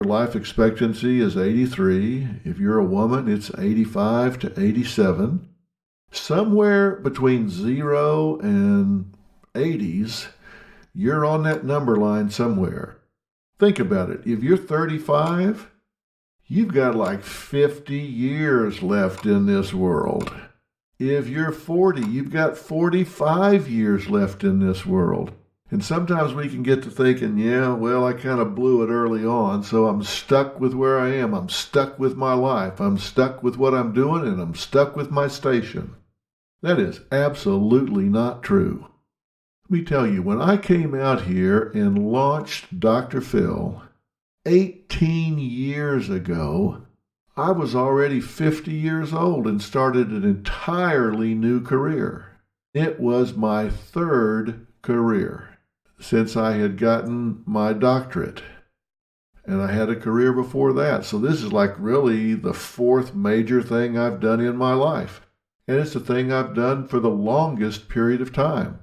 Life expectancy is 83. If you're a woman, it's 85 to 87. Somewhere between 0 and 80s, you're on that number line somewhere. Think about it. If you're 35, you've got like 50 years left in this world. If you're 40, you've got 45 years left in this world. And sometimes we can get to thinking, yeah, well, I kind of blew it early on, so I'm stuck with where I am. I'm stuck with my life. I'm stuck with what I'm doing, and I'm stuck with my station. That is absolutely not true. Let me tell you, when I came out here and launched DR.PHIL 18 years ago, I was already 50 years old and started an entirely new career. It was my third career since I had gotten my doctorate. And I had a career before that. So this is like really the fourth major thing I've done in my life. And it's the thing I've done for the longest period of time.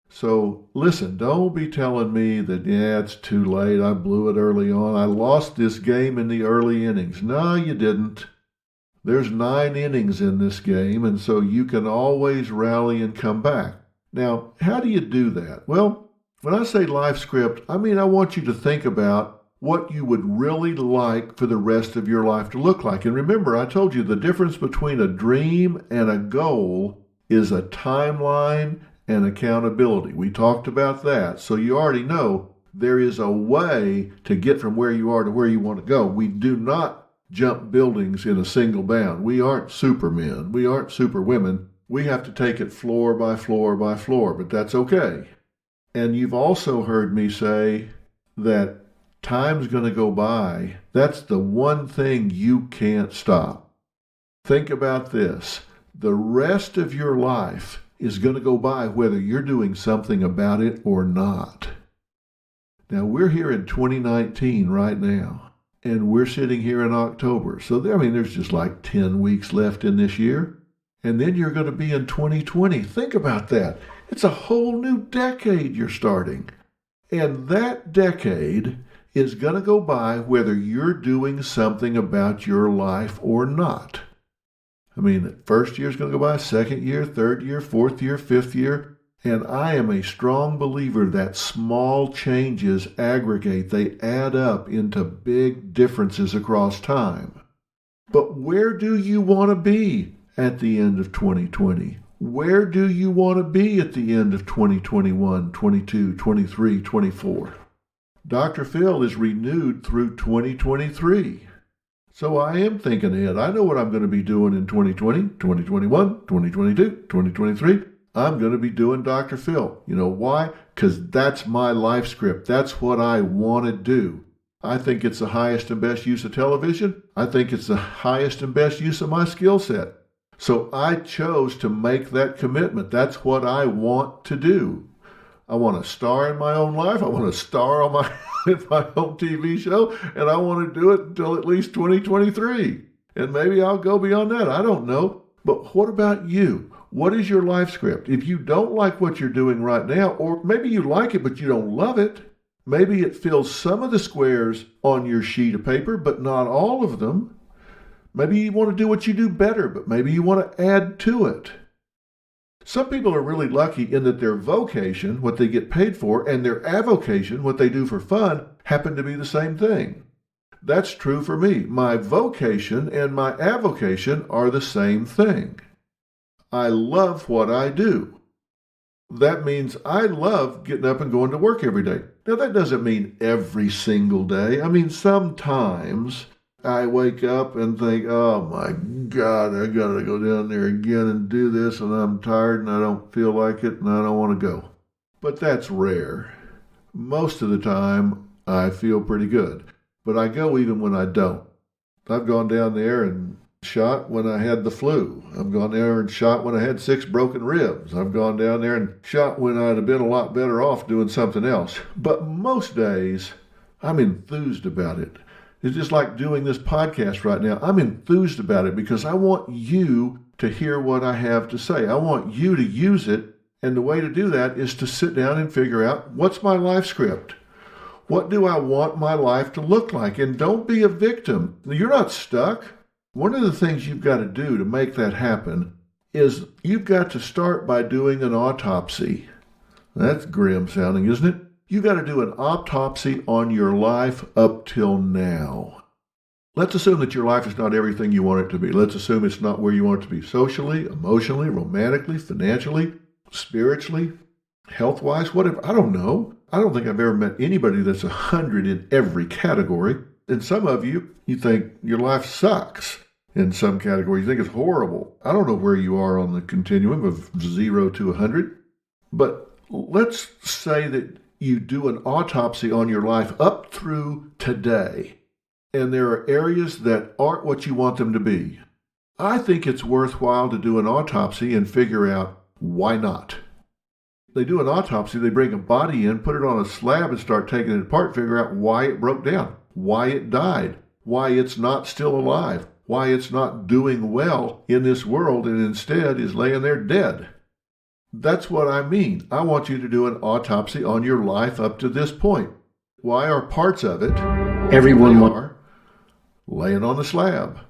So listen, don't be telling me that, yeah, it's too late. I blew it early on. I lost this game in the early innings. No, you didn't. There's 9 innings in this game, and so you can always rally and come back. Now, how do you do that? Well, when I say life script, I mean I want you to think about what you would really like for the rest of your life to look like. And remember, I told you the difference between a dream and a goal is a timeline and accountability. We talked about that. So you already know there is a way to get from where you are to where you want to go. We do not jump buildings in a single bound. We aren't supermen. We aren't superwomen. We have to take it floor by floor by floor, but that's okay. And you've also heard me say that time's going to go by. That's the one thing you can't stop. Think about this. The rest of your life is going to go by whether you're doing something about it or not. Now, we're here in 2019 right now, and we're sitting here in October. So, there's just like 10 weeks left in this year. And then you're going to be in 2020. Think about that. It's a whole new decade you're starting. And that decade is going to go by whether you're doing something about your life or not. First year is going to go by, second year, third year, fourth year, fifth year. And I am a strong believer that small changes aggregate. They add up into big differences across time. But where do you want to be at the end of 2020? Where do you want to be at the end of 2021, 22, 23, 24? DR.PHIL is renewed through 2023. So I am thinking ahead. I know what I'm going to be doing in 2020, 2021, 2022, 2023. I'm going to be doing DR.PHIL. You know why? Because that's my life script. That's what I want to do. I think it's the highest and best use of television. I think it's the highest and best use of my skill set. So I chose to make that commitment. That's what I want to do. I want to star in my own life. I want to star on my own TV show, and I want to do it until at least 2023. And maybe I'll go beyond that. I don't know. But what about you? What is your life script? If you don't like what you're doing right now, or maybe you like it but you don't love it, maybe it fills some of the squares on your sheet of paper, but not all of them. Maybe you want to do what you do better, but maybe you want to add to it. Some people are really lucky in that their vocation, what they get paid for, and their avocation, what they do for fun, happen to be the same thing. That's true for me. My vocation and my avocation are the same thing. I love what I do. That means I love getting up and going to work every day. Now, that doesn't mean every single day. Sometimes I wake up and think, oh my God, I gotta go down there again and do this, and I'm tired and I don't feel like it and I don't want to go. But that's rare. Most of the time, I feel pretty good. But I go even when I don't. I've gone down there and shot when I had the flu. I've gone there and shot when I had 6 broken ribs. I've gone down there and shot when I'd have been a lot better off doing something else. But most days, I'm enthused about it. It's just like doing this podcast right now. I'm enthused about it because I want you to hear what I have to say. I want you to use it. And the way to do that is to sit down and figure out, what's my life script? What do I want my life to look like? And don't be a victim. You're not stuck. One of the things you've got to do to make that happen is you've got to start by doing an autopsy. That's grim sounding, isn't it? You've got to do an autopsy on your life up till now. Let's assume that your life is not everything you want it to be. Let's assume it's not where you want it to be socially, emotionally, romantically, financially, spiritually, health-wise, whatever. I don't know. I don't think I've ever met anybody that's 100 in every category. And some of you think your life sucks. In some categories, you think it's horrible. I don't know where you are on the continuum of 0 to 100. But let's say that you do an autopsy on your life up through today. And there are areas that aren't what you want them to be. I think it's worthwhile to do an autopsy and figure out why not. They do an autopsy, they bring a body in, put it on a slab and start taking it apart, figure out why it broke down, why it died, why it's not still alive, why it's not doing well in this world and instead is laying there dead. That's what I mean. I want you to do an autopsy on your life up to this point. Why are parts of it, everyone are, laying on the slab?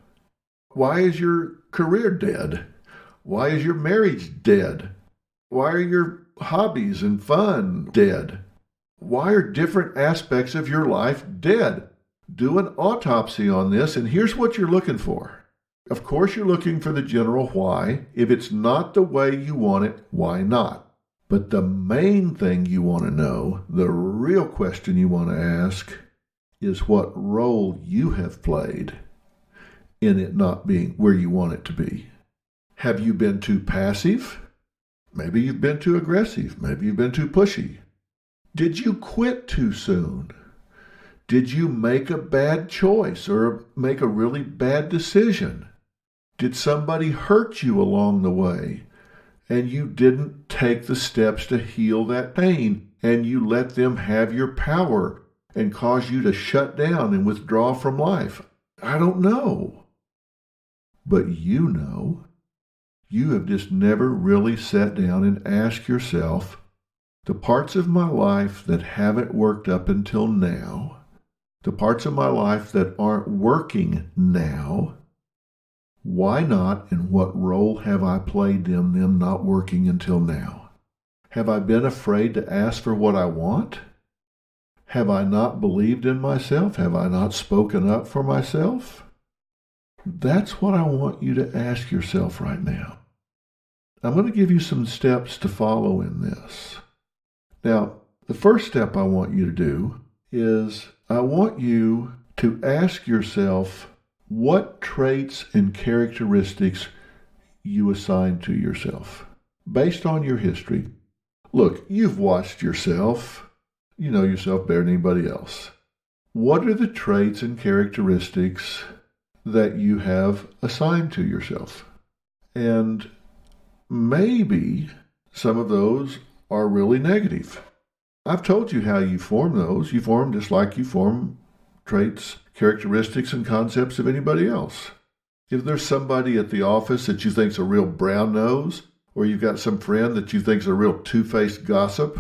Why is your career dead? Why is your marriage dead? Why are your hobbies and fun dead? Why are different aspects of your life dead? Do an autopsy on this, and here's what you're looking for. Of course, you're looking for the general why. If it's not the way you want it, why not? But the main thing you want to know, the real question you want to ask, is what role you have played in it not being where you want it to be. Have you been too passive? Maybe you've been too aggressive. Maybe you've been too pushy. Did you quit too soon? Did you make a bad choice or make a really bad decision? Did somebody hurt you along the way and you didn't take the steps to heal that pain and you let them have your power and cause you to shut down and withdraw from life? I don't know. But you know. You have just never really sat down and asked yourself, the parts of my life that haven't worked up until now, the parts of my life that aren't working now, why not and what role have I played in them not working until now? Have I been afraid to ask for what I want? Have I not believed in myself? Have I not spoken up for myself? That's what I want you to ask yourself right now. I'm going to give you some steps to follow in this. Now, the first step I want you to do is I want you to ask yourself what traits and characteristics you assign to yourself based on your history. Look, you've watched yourself. You know yourself better than anybody else. What are the traits and characteristics that you have assigned to yourself? And maybe some of those are really negative. I've told you how you form those. You form just like you form traits, characteristics, and concepts of anybody else. If there's somebody at the office that you think's a real brown nose, or you've got some friend that you think's a real two-faced gossip,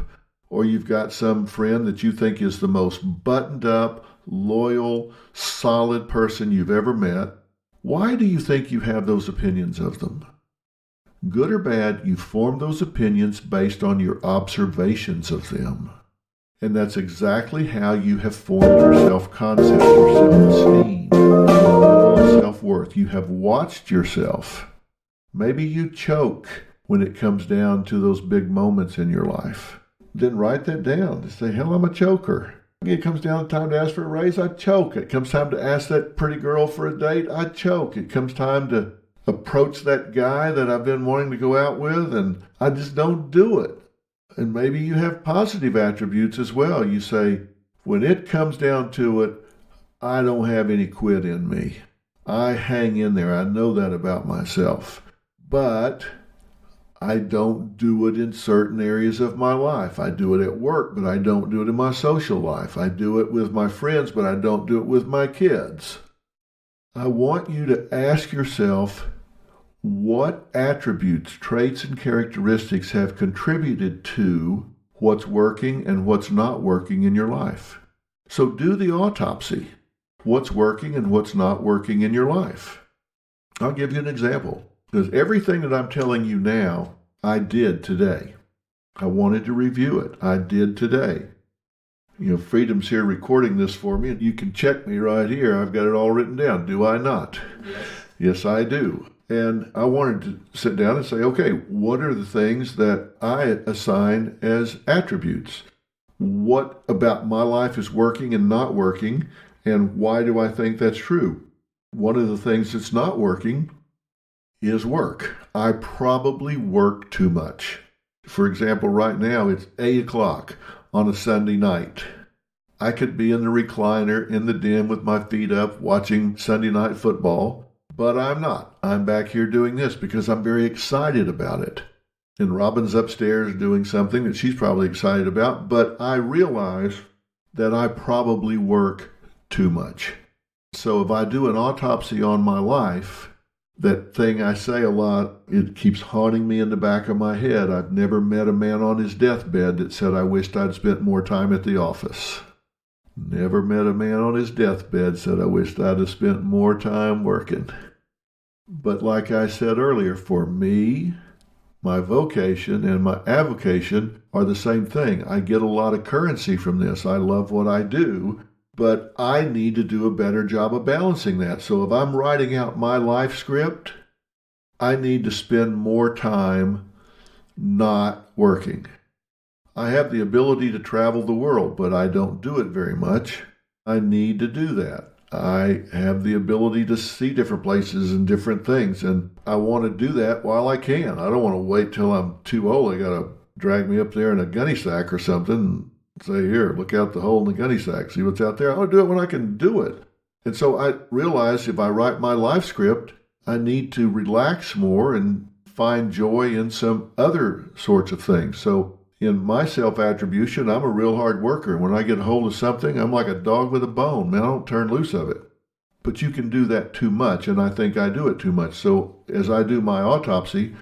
or you've got some friend that you think is the most buttoned up, loyal, solid person you've ever met, why do you think you have those opinions of them? Good or bad, you form those opinions based on your observations of them. And that's exactly how you have formed your self-concept, your self-esteem, your self-worth. You have watched yourself. Maybe you choke when it comes down to those big moments in your life. Then write that down. Just say, hell, I'm a choker. It comes down to time to ask for a raise, I choke. It comes time to ask that pretty girl for a date, I choke. It comes time to approach that guy that I've been wanting to go out with, and I just don't do it. And maybe you have positive attributes as well. You say, when it comes down to it, I don't have any quit in me. I hang in there. I know that about myself. But I don't do it in certain areas of my life. I do it at work, but I don't do it in my social life. I do it with my friends, but I don't do it with my kids. I want you to ask yourself, what attributes, traits, and characteristics have contributed to what's working and what's not working in your life? So do the autopsy. What's working and what's not working in your life? I'll give you an example. Because everything that I'm telling you now, I did today. I wanted to review it. I did today. Freedom's here recording this for me, and you can check me right here. I've got it all written down. Do I not? Yes. Yes, I do. And I wanted to sit down and say, okay, what are the things that I assign as attributes? What about my life is working and not working, and why do I think that's true? One of the things that's not working is work. I probably work too much. For example, right now it's 8 o'clock on a Sunday night. I could be in the recliner in the den with my feet up watching Sunday night football, but I'm not. I'm back here doing this because I'm very excited about it. And Robin's upstairs doing something that she's probably excited about, but I realize that I probably work too much. So if I do an autopsy on my life, that thing I say a lot, it keeps haunting me in the back of my head. I've never met a man on his deathbed that said, I wished I'd spent more time at the office. Never met a man on his deathbed said, I wished I'd have spent more time working. But like I said earlier, for me, my vocation and my avocation are the same thing. I get a lot of currency from this. I love what I do, but I need to do a better job of balancing that. So if I'm writing out my life script, I need to spend more time not working. I have the ability to travel the world, but I don't do it very much. I need to do that. I have the ability to see different places and different things, and I want to do that while I can. I don't want to wait till I'm too old. They got to drag me up there in a gunny sack or something and say, here, look out the hole in the gunny sack, see what's out there. I want to do it when I can do it. And so I realize if I write my life script, I need to relax more and find joy in some other sorts of things. So in my self-attribution, I'm a real hard worker. When I get a hold of something, I'm like a dog with a bone. Man, I don't turn loose of it. But you can do that too much, and I think I do it too much. So as I do my autopsy,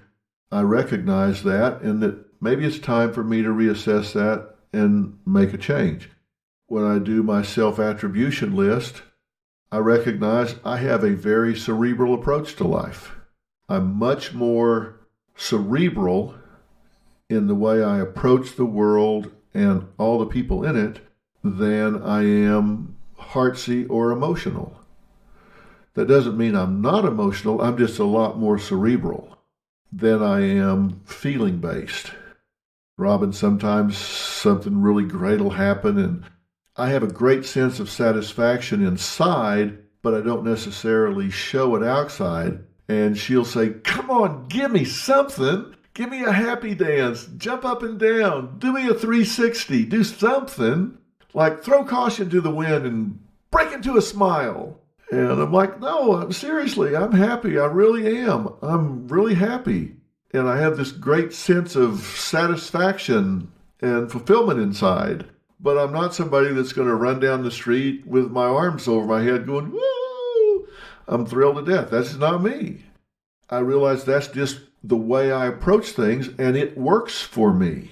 I recognize that, and that maybe it's time for me to reassess that and make a change. When I do my self-attribution list, I recognize I have a very cerebral approach to life. I'm much more cerebral in the way I approach the world and all the people in it than I am heartsy or emotional. That doesn't mean I'm not emotional. I'm just a lot more cerebral than I am feeling-based. Robin, sometimes something really great will happen, and I have a great sense of satisfaction inside, but I don't necessarily show it outside. And she'll say, come on, give me something. Give me a happy dance. Jump up and down. Do me a 360. Do something. Like throw caution to the wind and break into a smile. And I'm like, no, seriously, I'm happy. I really am. I'm really happy. And I have this great sense of satisfaction and fulfillment inside. But I'm not somebody that's going to run down the street with my arms over my head going, woo! I'm thrilled to death. That's not me. I realize that's just the way I approach things, and it works for me.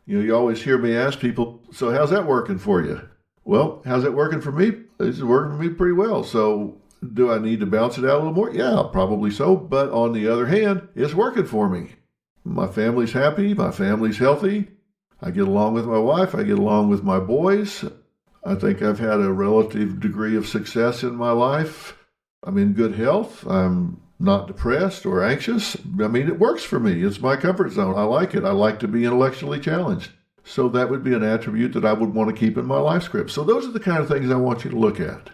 You always hear me ask people, so how's that working for you? Well, how's that working for me? It's working for me pretty well. So do I need to bounce it out a little more? Yeah, probably so. But on the other hand, it's working for me. My family's happy. My family's healthy. I get along with my wife. I get along with my boys. I think I've had a relative degree of success in my life. I'm in good health. I'm not depressed or anxious. I mean, it works for me. It's my comfort zone. I like it. I like to be intellectually challenged. So that would be an attribute that I would want to keep in my life script. So those are the kind of things I want you to look at.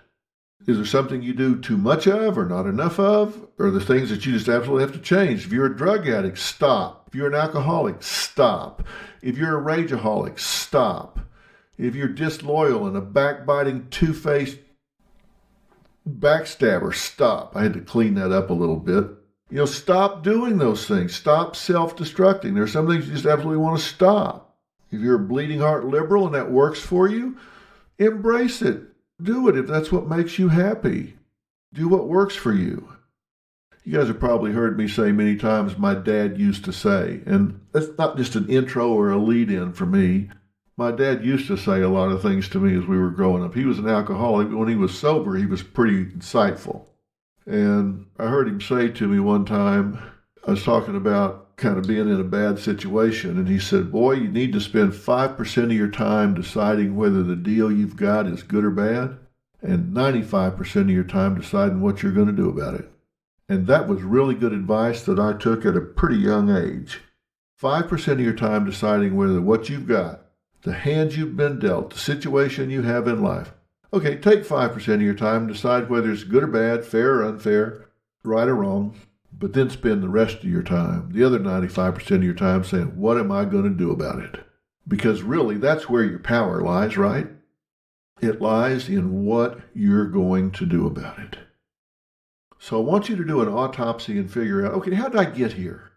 Is there something you do too much of or not enough of? Or the things that you just absolutely have to change? If you're a drug addict, stop. If you're an alcoholic, stop. If you're a rageaholic, stop. If you're disloyal and a backbiting, two-faced backstabber, stop. I had to clean that up a little bit. Stop doing those things. Stop self-destructing. There's some things you just absolutely want to stop. If you're a bleeding heart liberal and that works for you, embrace it. Do it if that's what makes you happy. Do what works for you. You guys have probably heard me say many times, my dad used to say, and that's not just an intro or a lead-in for me. My dad used to say a lot of things to me as we were growing up. He was an alcoholic, but when he was sober, he was pretty insightful. And I heard him say to me one time, I was talking about kind of being in a bad situation, and he said, boy, you need to spend 5% of your time deciding whether the deal you've got is good or bad, and 95% of your time deciding what you're going to do about it. And that was really good advice that I took at a pretty young age. 5% of your time deciding whether what you've got, the hand you've been dealt, the situation you have in life. Okay, take 5% of your time, decide whether it's good or bad, fair or unfair, right or wrong, but then spend the rest of your time, the other 95% of your time, saying, what am I going to do about it? Because really, that's where your power lies, right? It lies in what you're going to do about it. So I want you to do an autopsy and figure out, okay, how did I get here?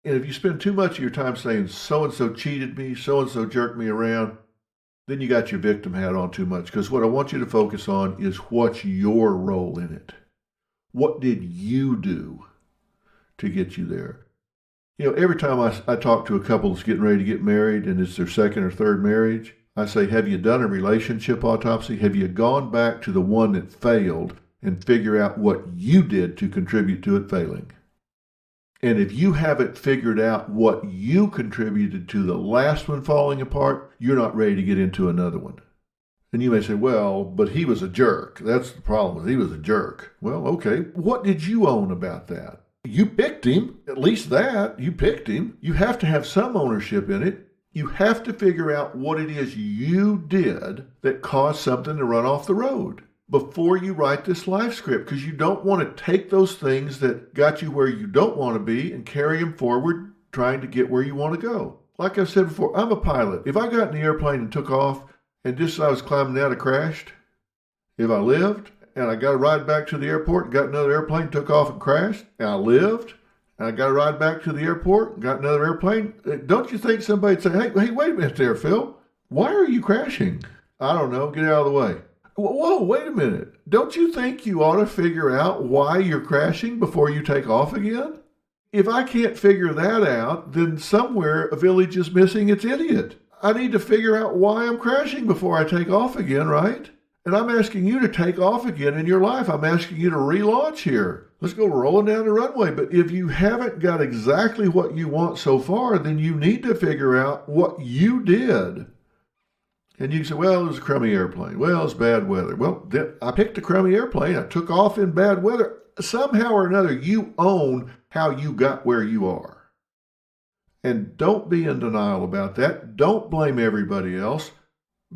And if you spend too much of your time saying, so-and-so cheated me, so-and-so jerked me around, then you got your victim hat on too much. Because what I want you to focus on is what's your role in it. What did you do to get you there? You know, every time I talk to a couple that's getting ready to get married and it's their second or third marriage, I say, have you done a relationship autopsy? Have you gone back to the one that failed and figure out what you did to contribute to it failing? And if you haven't figured out what you contributed to the last one falling apart, you're not ready to get into another one. And you may say, well, but he was a jerk. That's the problem. He was a jerk. Well, okay. What did you own about that? You picked him. At least that. You picked him. You have to have some ownership in it. You have to figure out what it is you did that caused something to run off the road before you write this life script, because you don't want to take those things that got you where you don't want to be and carry them forward trying to get where you want to go. Like I said before, I'm a pilot. If I got in the airplane and took off and just as I was climbing out, I crashed, if I lived and I got a ride back to the airport and got another airplane, took off and crashed, and I lived, and I got a ride back to the airport and got another airplane, don't you think somebody'd say, hey, wait a minute there, Phil. Why are you crashing? I don't know. Get out of the way. Whoa, wait a minute. Don't you think you ought to figure out why you're crashing before you take off again? If I can't figure that out, then somewhere a village is missing its idiot. I need to figure out why I'm crashing before I take off again, right? And I'm asking you to take off again in your life. I'm asking you to relaunch here. Let's go rolling down the runway. But if you haven't got exactly what you want so far, then you need to figure out what you did. And you can say, well, it was a crummy airplane. Well, it's bad weather. Well, I picked a crummy airplane. I took off in bad weather. Somehow or another, you own how you got where you are. And don't be in denial about that. Don't blame everybody else,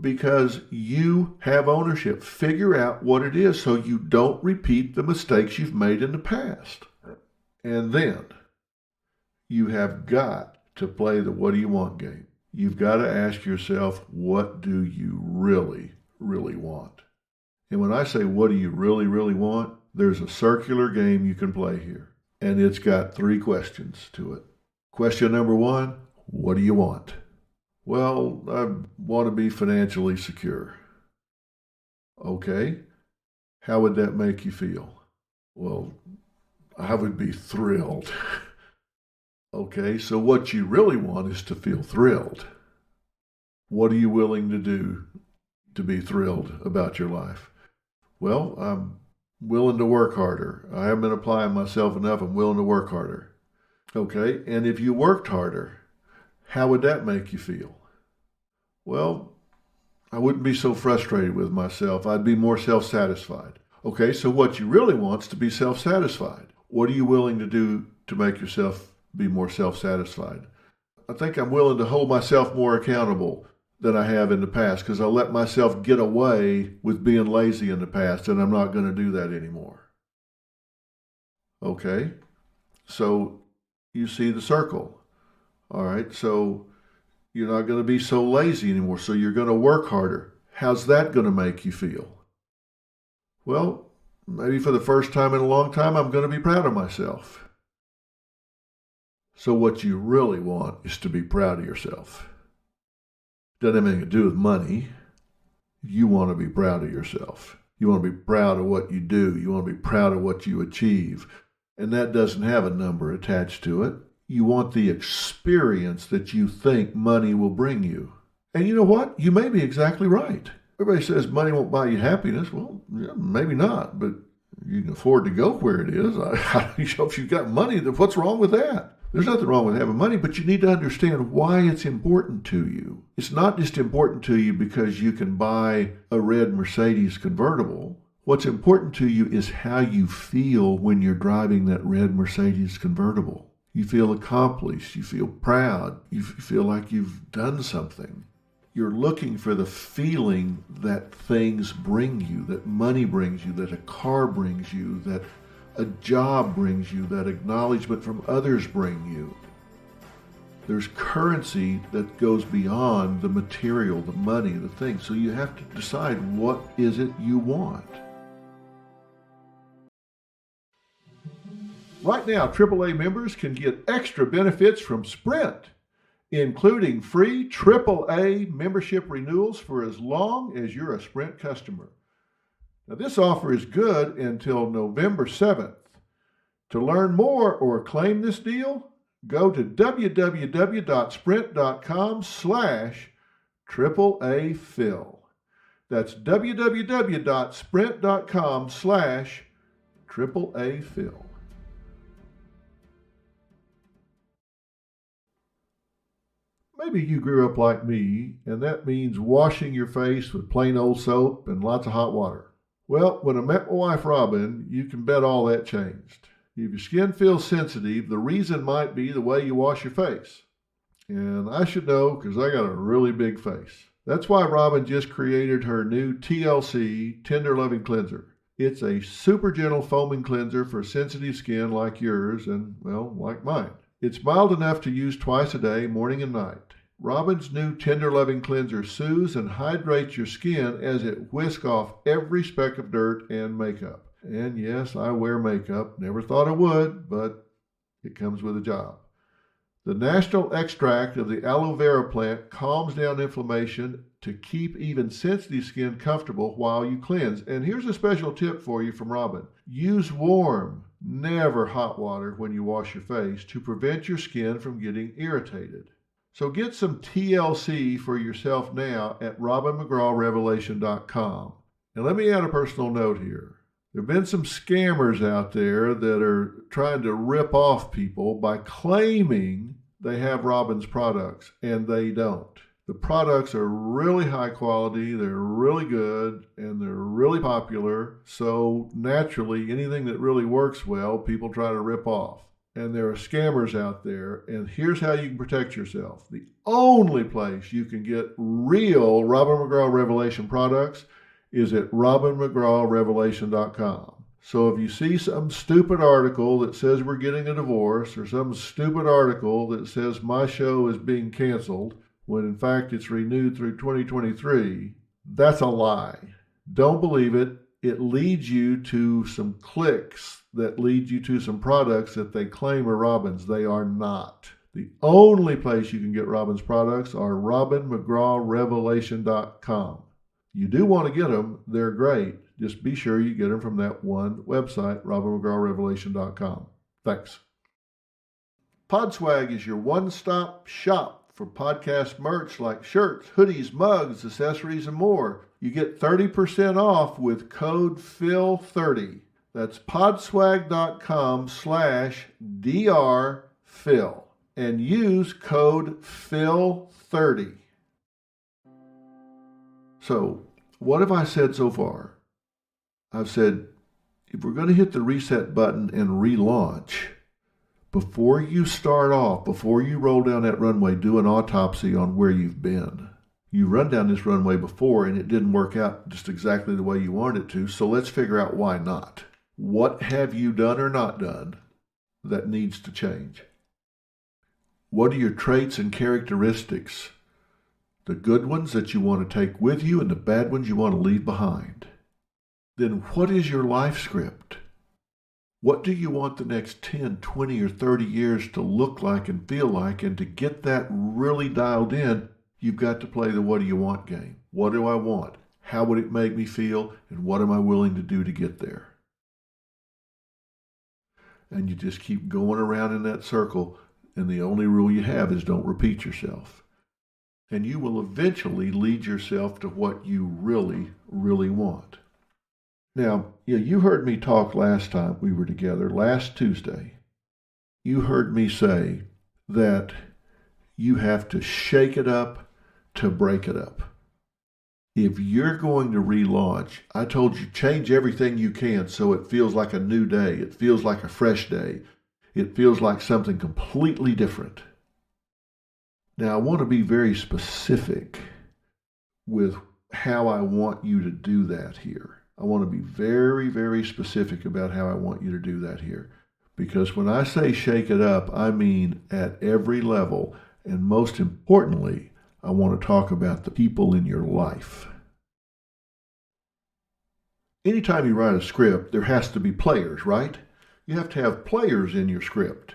because you have ownership. Figure out what it is so you don't repeat the mistakes you've made in the past. And then you have got to play the what do you want game. You've got to ask yourself, what do you really, really want? And when I say, what do you really, really want? There's a circular game you can play here. And it's got 3 questions to it. Question number 1, what do you want? Well, I want to be financially secure. Okay. How would that make you feel? Well, I would be thrilled. Okay, so what you really want is to feel thrilled. What are you willing to do to be thrilled about your life? Well, I'm willing to work harder. I haven't been applying myself enough. I'm willing to work harder. Okay, and if you worked harder, how would that make you feel? Well, I wouldn't be so frustrated with myself. I'd be more self-satisfied. Okay, so what you really want is to be self-satisfied. What are you willing to do to make yourself be more self-satisfied? I think I'm willing to hold myself more accountable than I have in the past, because I let myself get away with being lazy in the past, and I'm not going to do that anymore. Okay, so you see the circle. All right, so you're not going to be so lazy anymore, so you're going to work harder. How's that going to make you feel? Well, maybe for the first time in a long time, I'm going to be proud of myself. So what you really want is to be proud of yourself. Doesn't have anything to do with money. You want to be proud of yourself. You want to be proud of what you do. You want to be proud of what you achieve. And that doesn't have a number attached to it. You want the experience that you think money will bring you. And you know what? You may be exactly right. Everybody says money won't buy you happiness. Well, yeah, maybe not, but you can afford to go where it is. If you've got money, what's wrong with that? There's nothing wrong with having money, but you need to understand why it's important to you. It's not just important to you because you can buy a red Mercedes convertible. What's important to you is how you feel when you're driving that red Mercedes convertible. You feel accomplished. You feel proud. You feel like you've done something. You're looking for the feeling that things bring you, that money brings you, that a car brings you, that a job brings you, that acknowledgement from others bring you. There's currency that goes beyond the material, the money, the thing. So you have to decide, what is it you want? Right now, AAA members can get extra benefits from Sprint, including free AAA membership renewals for as long as you're a Sprint customer. Now, this offer is good until November 7th. To learn more or claim this deal, go to www.sprint.com/AAA-PHIL. That's www.sprint.com/AAA-PHIL. Maybe you grew up like me, and that means washing your face with plain old soap and lots of hot water. Well, when I met my wife Robin, you can bet all that changed. If your skin feels sensitive, the reason might be the way you wash your face. And I should know because I got a really big face. That's why Robin just created her new TLC Tender Loving Cleanser. It's a super gentle foaming cleanser for sensitive skin like yours and, well, like mine. It's mild enough to use twice a day, morning and night. Robin's new Tender Loving Cleanser soothes and hydrates your skin as it whisks off every speck of dirt and makeup. And yes, I wear makeup. Never thought I would, but it comes with a job. The natural extract of the aloe vera plant calms down inflammation to keep even sensitive skin comfortable while you cleanse. And here's a special tip for you from Robin. Use warm, never hot water when you wash your face to prevent your skin from getting irritated. So get some TLC for yourself now at robinmcgrawrevelation.com. And let me add a personal note here. There have been some scammers out there that are trying to rip off people by claiming they have Robin's products, and they don't. The products are really high quality, they're really good, and they're really popular. So naturally, anything that really works well, people try to rip off. And there are scammers out there, and here's how you can protect yourself. The only place you can get real Robin McGraw Revelation products is at robinmcgrawrevelation.com. So if you see some stupid article that says we're getting a divorce, or some stupid article that says my show is being canceled, when in fact it's renewed through 2023, that's a lie. Don't believe it. It leads you to some clicks that lead you to some products that they claim are Robin's. They are not. The only place you can get Robin's products are robinmcgrawrevelation.com. You do want to get them. They're great. Just be sure you get them from that one website, robinmcgrawrevelation.com. Thanks. Podswag is your one-stop shop for podcast merch like shirts, hoodies, mugs, accessories, and more. You get 30% off with code PHIL30. That's podswag.com/DR.PHIL and use code PHIL30. So, what have I said so far? I've said, if we're going to hit the reset button and relaunch, before you start off, before you roll down that runway, do an autopsy on where you've been. You run down this runway before and it didn't work out just exactly the way you wanted it to, so let's figure out why not. What have you done or not done that needs to change? What are your traits and characteristics? The good ones that you want to take with you and the bad ones you want to leave behind. Then what is your life script? What do you want the next 10, 20, or 30 years to look like and feel like? And to get that really dialed in, you've got to play the what do you want game. What do I want? How would it make me feel? And what am I willing to do to get there? And you just keep going around in that circle. and the only rule you have is don't repeat yourself. And you will eventually lead yourself to what you really, really want. Now, you heard me talk last time we were together, last Tuesday. You heard me say that you have to shake it up to break it up. If you're going to relaunch, I told you, change everything you can so it feels like a new day. It feels like a fresh day. It feels like something completely different. Now, I want to be very specific with how I want you to do that here. I want to be very, very specific about how I want you to do that here. Because when I say shake it up, I mean at every level. And most importantly, I want to talk about the people in your life. Anytime you write a script, there has to be players, right? You have to have players in your script.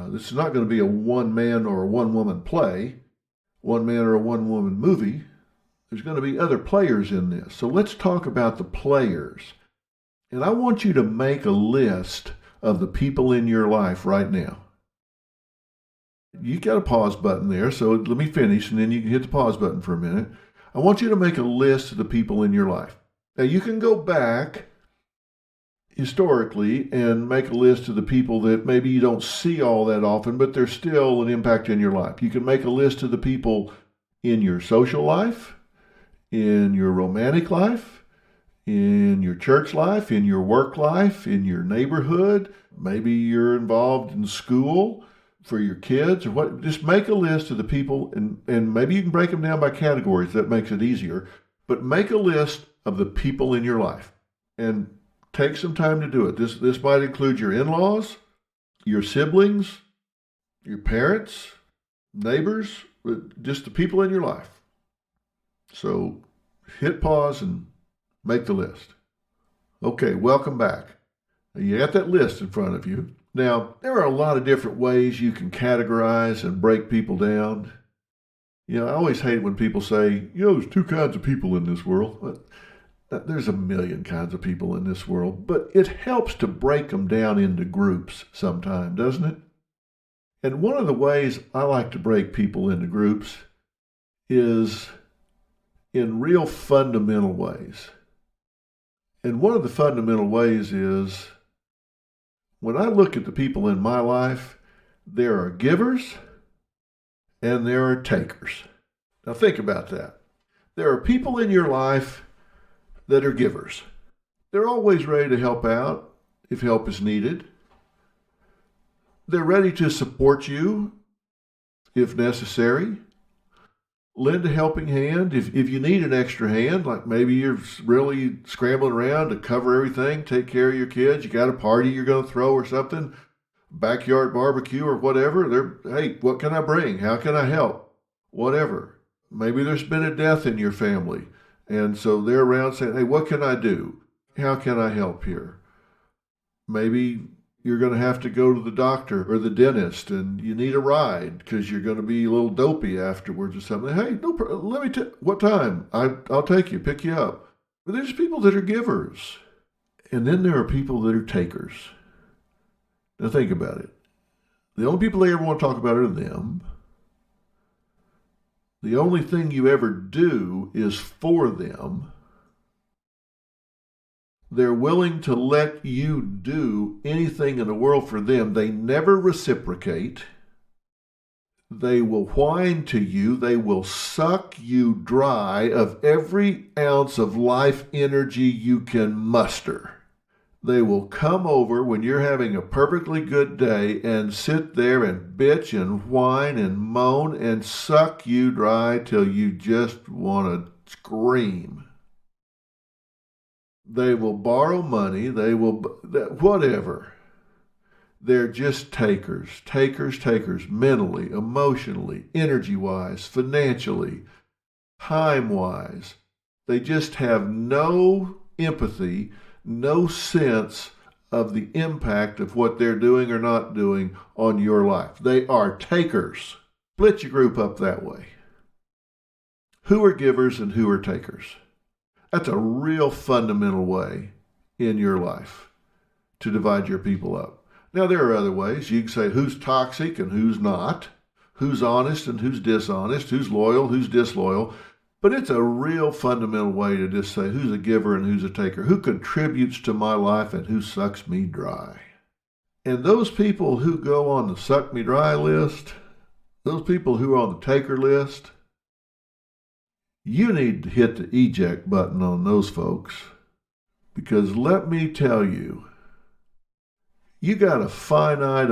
This is not going to be a one-man or a one-woman play, one-man or a one-woman movie. There's going to be other players in this. So let's talk about the players. And I want you to make a list of the people in your life right now. You got a pause button there, so let me finish, and then you can hit the pause button for a minute. I want you to make a list of the people in your life. Now, you can go back historically and make a list of the people that maybe you don't see all that often, but they're still an impact in your life. You can make a list of the people in your social life, in your romantic life, in your church life, in your work life, in your neighborhood. Maybe you're involved in school for your kids or what. Just make a list of the people, and maybe you can break them down by categories. That makes it easier. But make a list of the people in your life and take some time to do it. This might include your in-laws, your siblings, your parents, neighbors, just the people in your life. So hit pause and make the list. Okay, welcome back. You got that list in front of you. Now, there are a lot of different ways you can categorize and break people down. I always hate when people say, there's two kinds of people in this world. There's a million kinds of people in this world, but it helps to break them down into groups sometime, doesn't it? And one of the ways I like to break people into groups is in real fundamental ways. And one of the fundamental ways is when I look at the people in my life, there are givers and there are takers. Now think about that. There are people in your life that are givers. They're always ready to help out if help is needed. They're ready to support you if necessary. Lend a helping hand if you need an extra hand, like maybe you're really scrambling around to cover everything, take care of your kids, you got a party you're going to throw or something, backyard barbecue or whatever. Hey, what can I bring? How can I help? Whatever. Maybe there's been a death in your family, and so they're around saying, hey, what can I do? How can I help here? Maybe you're going to have to go to the doctor or the dentist and you need a ride because you're going to be a little dopey afterwards or something. Hey, no problem. Let me what time? I'll take you, pick you up. But there's people that are givers. And then there are people that are takers. Now think about it. The only people they ever want to talk about are them. The only thing you ever do is for them. They're willing to let you do anything in the world for them. They never reciprocate. They will whine to you. They will suck you dry of every ounce of life energy you can muster. They will come over when you're having a perfectly good day and sit there and bitch and whine and moan and suck you dry till you just want to scream. They will borrow money. They will, whatever. They're just takers, mentally, emotionally, energy-wise, financially, time-wise. They just have no empathy, no sense of the impact of what they're doing or not doing on your life. They are takers. Split your group up that way. Who are givers and who are takers? That's a real fundamental way in your life to divide your people up. Now, there are other ways. You can say who's toxic and who's not, who's honest and who's dishonest, who's loyal, who's disloyal. But it's a real fundamental way to just say who's a giver and who's a taker, who contributes to my life and who sucks me dry. And those people who go on the suck me dry list, those people who are on the taker list, you need to hit the eject button on those folks. Because let me tell you, you got a finite